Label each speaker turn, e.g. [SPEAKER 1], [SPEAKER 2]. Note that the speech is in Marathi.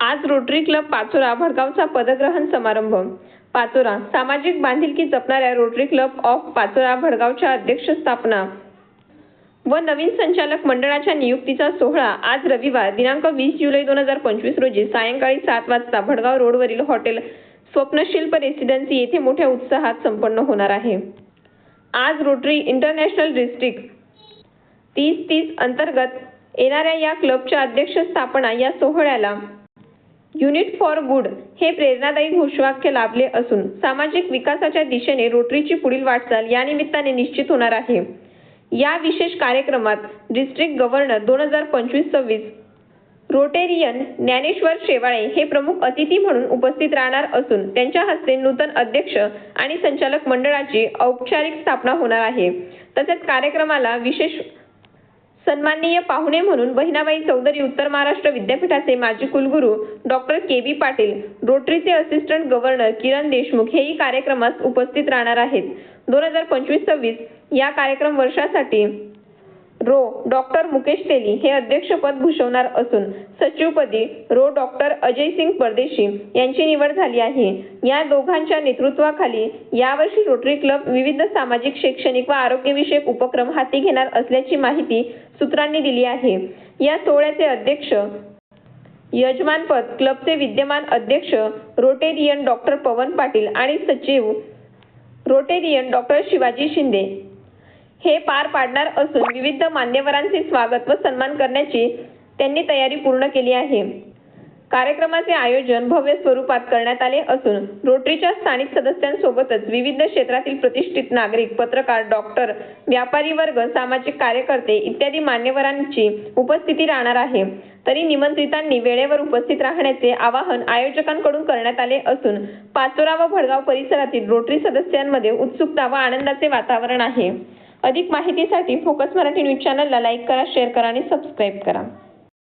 [SPEAKER 1] आज रोटरी क्लब पाचोरा भडगावचा पदग्रहण समारंभ। पाचोरा सामाजिक बांधिलकी जपणाऱ्या रोटरी क्लब ऑफ पाचोरा भडगावच्या अध्यक्ष स्थापना व नवीन संचालक मंडळाच्या नियुक्तीचा सोहळा आज रविवार दिनांक 20 जुलै 2025 रोजी सायंकाळी 7 वाजता भडगाव रोडवरील हॉटेल स्वप्नशिल्प रेसिडेन्सी येथे मोठ्या उत्साहात संपन्न होणार आहे। आज रोटरी इंटरनॅशनल डिस्ट्रिक्ट 30 अंतर्गत येणाऱ्या या क्लबच्या अध्यक्ष स्थापना या सोहळ्याला युनिट फॉर गुड हे प्रेरणादायी घोषवाक्य लाभले असून सामाजिक विकासाच्या दिशेने रोटरीची पुढील वाटचाल या निमित्ताने निश्चित होणार आहे। या विशेष कार्यक्रमात district governor 2025-26 Rotarian Dnyaneshwar Shewale हे प्रमुख अतिथी म्हणून उपस्थित राहणार असून त्यांच्या हस्ते नूतन अध्यक्ष आणि संचालक मंडळाची औपचारिक स्थापना होणार आहे। तसेच कार्यक्रमाला विशेष सन्माननीय पाहुणे म्हणून बहिणाबाई चौधरी उत्तर महाराष्ट्र विद्यापीठाचे माजी कुलगुरू डॉक्टर के.बी. पाटील, रोटरीचे असिस्टंट गव्हर्नर किरण देशमुख हेही कार्यक्रमास उपस्थित राहणार आहेत। 2025-26 या कार्यक्रम वर्षासाठी डॉक्टर मुकेश तेली हे अध्यक्षपद भूषवणार असून सचिवपदी डॉक्टर अजय सिंग परदेशी यांची निवड झाली आहे। या दोघांच्या नेतृत्वाखाली यावर्षी रोटरी क्लब विविध सामाजिक, शैक्षणिक व आरोग्यविषयक उपक्रम हाती घेणार असल्याची माहिती सूत्रांनी दिली आहे। या सोहळ्याचे अध्यक्ष यजमानपद क्लबचे विद्यमान अध्यक्ष रोटेरियन डॉक्टर पवन पाटील आणि सचिव रोटेरियन डॉक्टर शिवाजी शिंदे हे पार पाडणार असून विविध मान्यवरांचे स्वागत व सन्मान करण्याची त्यांनी तयारी पूर्ण केली आहे। कार्यक्रमाचे आयोजन भव्य स्वरूपात करण्यात आले असून रोटरीच्या स्थानिक सदस्यांसोबतच विविध क्षेत्रातील प्रतिष्ठित नागरिक, पत्रकार, डॉक्टर, व्यापारी वर्ग, सामाजिक कार्यकर्ते इत्यादी मान्यवरांची उपस्थिती राहणार आहे। तरी निमंत्रितांनी वेळेवर उपस्थित राहण्याचे आवाहन आयोजकांकडून करण्यात आले असून पाचोरा व भडगाव परिसरातील रोटरी सदस्यांमध्ये उत्सुकता व आनंदाचे वातावरण आहे। अधिक माहितीसाठी फोकस मराठी न्यूज चॅनलला लाईक करा, शेअर करा आणि सबस्क्राईब करा।